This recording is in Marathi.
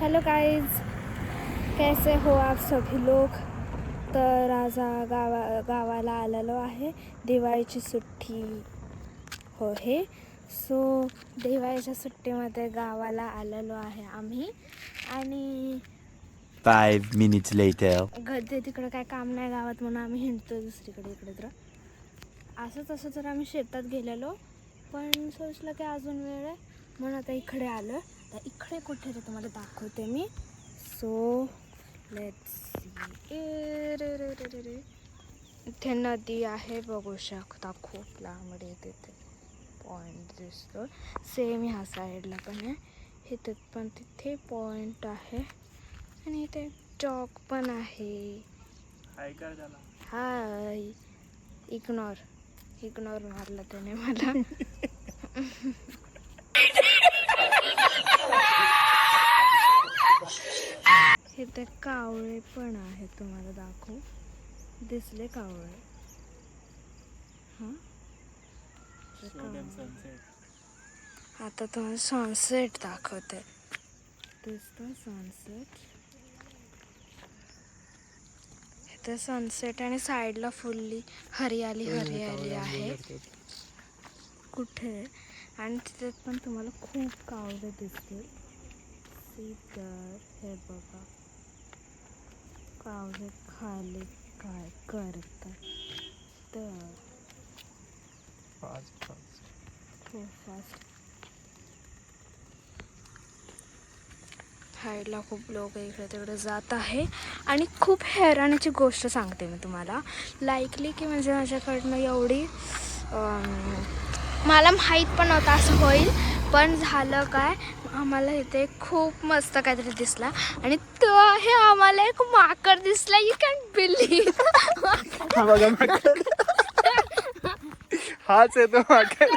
हेलो गाइस, कैसे हो आप सभी लोग. तर आज गावाला आलेलो आहे. दिवाळीची सुट्टी हो हे. सो दिवाळीच्या सुट्टीमध्ये गावाला आलेलो आहे आम्ही. आणि 5 minutes later. गद्दे तिकडं काय काम नाही गावात म्हणून आम्ही हिंडतो दुसरीकडे इकडे. तर असं तर आम्ही शेतात गेलेलो, पण सोचलं की अजून वेळ आहे म्हणून आता इकडे आलं. तर इकडे कुठे रे तुम्हाला दाखवते मी. So let's see. इथे नदी आहे, बघू शकता. खूप लांब तिथे पॉइंट दिसतो. सेम ह्या साईडला पण आहे, इथे पण तिथे पॉइंट आहे आणि इथे चौक पण आहे. हाय. इग्नोर मारला त्याने मला. इथे कावळे पण आहे, तुम्हाला दाखवू. दिसले कावळे. आता तुम्हाला सनसेट दाखवते. दिसतो सनसेट. इथे सनसेट आणि साईडला फुल्ली हरियाली आहे कुठे. आणि तिथे पण तुम्हाला खूप कावळे दिसतील. हे बघा, कावळे खाली काय करतात. तर खूप फास्ट. साईडला खूप लोक इकडे तिकडे जात आहे. आणि खूप हैराणीची गोष्ट सांगते मी तुम्हाला. लाईकली की म्हणजे माझ्याकडनं एवढी मला माहीत पण नव्हतं असं होईल. पण झालं काय, आम्हाला इथे खूप मस्त काहीतरी दिसला आणि तो आहे आम्हाला एक माकड दिसला. You can believe. हाच आहे तो माकड.